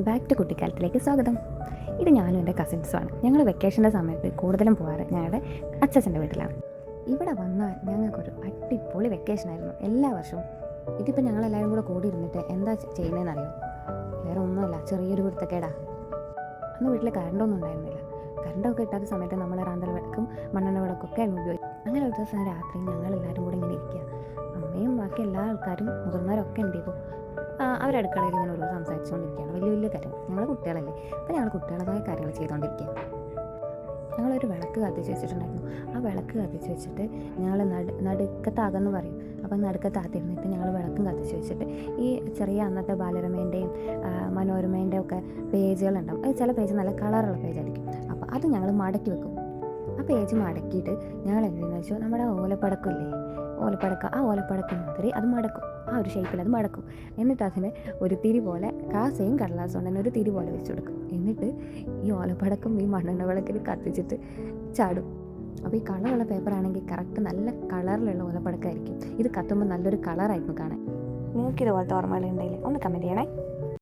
Back to കുട്ടിക്കാലത്തിലേക്ക് സ്വാഗതം. ഇത് ഞാനും എൻ്റെ കസിൻസുമാണ്. ഞങ്ങൾ വെക്കേഷൻ്റെ സമയത്ത് കൂടുതലും പോകാറ് ഞങ്ങളുടെ അച്ഛൻ്റെ വീട്ടിലാണ്. ഇവിടെ വന്നാൽ ഞങ്ങൾക്കൊരു അടിപൊളി വെക്കേഷനായിരുന്നു എല്ലാ വർഷവും. ഇതിപ്പോൾ ഞങ്ങളെല്ലാവരും കൂടെ കൂടി ഇരുന്നിട്ട് എന്താ ചെയ്യുന്നതെന്നറിയോ? വേറെ ഒന്നുമല്ല, ചെറിയൊരു കുരുത്തക്കേടാ. അന്ന് വീട്ടിൽ കറണ്ടൊന്നും ഉണ്ടായിരുന്നില്ല. കറണ്ടൊക്കെ കിട്ടാത്ത സമയത്ത് നമ്മൾ റാന്തൽ വിളക്കും മണ്ണെണ്ണ വിളക്കൊക്കെ ഉപയോഗിക്കും. അങ്ങനെ ഒരു ദിവസം രാത്രി ഞങ്ങളെല്ലാവരും കൂടെ ഇങ്ങനെ ഇരിക്കുക. അമ്മയും ബാക്കി എല്ലാ ആൾക്കാരും മുതിർന്നവരൊക്കെ എന്ത് ചെയ്തു, അവരടുക്കളയിൽ ഇങ്ങനെ ഓരോ സംസാരിച്ചുകൊണ്ടിരിക്കുകയാണ്. വലിയ വലിയ കാര്യങ്ങൾ, ഞങ്ങൾ കുട്ടികളല്ലേ, അപ്പോൾ ഞങ്ങൾ കുട്ടികളതായ കാര്യങ്ങൾ ചെയ്തുകൊണ്ടിരിക്കുക. ഞങ്ങളൊരു വിളക്ക് കത്തിച്ച് വെച്ചിട്ടുണ്ടായിരുന്നു. ആ വിളക്ക് കത്തിച്ച് വെച്ചിട്ട് ഞങ്ങൾ നടുക്കത്താകെന്ന് പറയും. അപ്പം നടുക്കത്താത്തിരുന്നിട്ട് ഞങ്ങൾ വിളക്കും കത്തിച്ച് വെച്ചിട്ട് ഈ ചെറിയ അന്നത്തെ ബാലരമേൻ്റെയും മനോരമേൻ്റെയും ഒക്കെ പേജുകളുണ്ടാവും. അത് ചില പേജ് നല്ല കളറുള്ള പേജായിരിക്കും. അപ്പോൾ അത് ഞങ്ങൾ മടക്കി വെക്കും. ആ പേജ് മടക്കിയിട്ട് ഞങ്ങൾ എന്തെന്ന് വെച്ചാൽ നമ്മുടെ ഓലപ്പടക്കമില്ലേ, ആ ഓലപ്പടക്കം മാതിരി അത് മടക്കും. ആ ഒരു ഷേപ്പിൽ അത് മടക്കും. എന്നിട്ട് അതിന് ഒരു തിരി പോലെ സെയിം കടലാസ് കൊണ്ട് തന്നെ ഒരു തിരി പോലെ വെച്ച് കൊടുക്കും. എന്നിട്ട് ഈ ഓലപ്പടക്കം ഈ മണ്ണെണ്ണ വിളക്കിൽ കത്തിച്ചിട്ട് ചാടും. അപ്പോൾ ഈ കളറുള്ള പേപ്പറാണെങ്കിൽ കറക്റ്റ് നല്ല കളറിലുള്ള ഓലപ്പടക്കമായിരിക്കും. ഇത് കത്തുമ്പോൾ നല്ലൊരു കളറായിരുന്നു കാണാൻ. നിങ്ങൾക്ക് ഇതുപോലത്തെ ഓർമ്മകളുണ്ടെങ്കിൽ ഒന്ന് കമൻറ്റ് ചെയ്യണേ.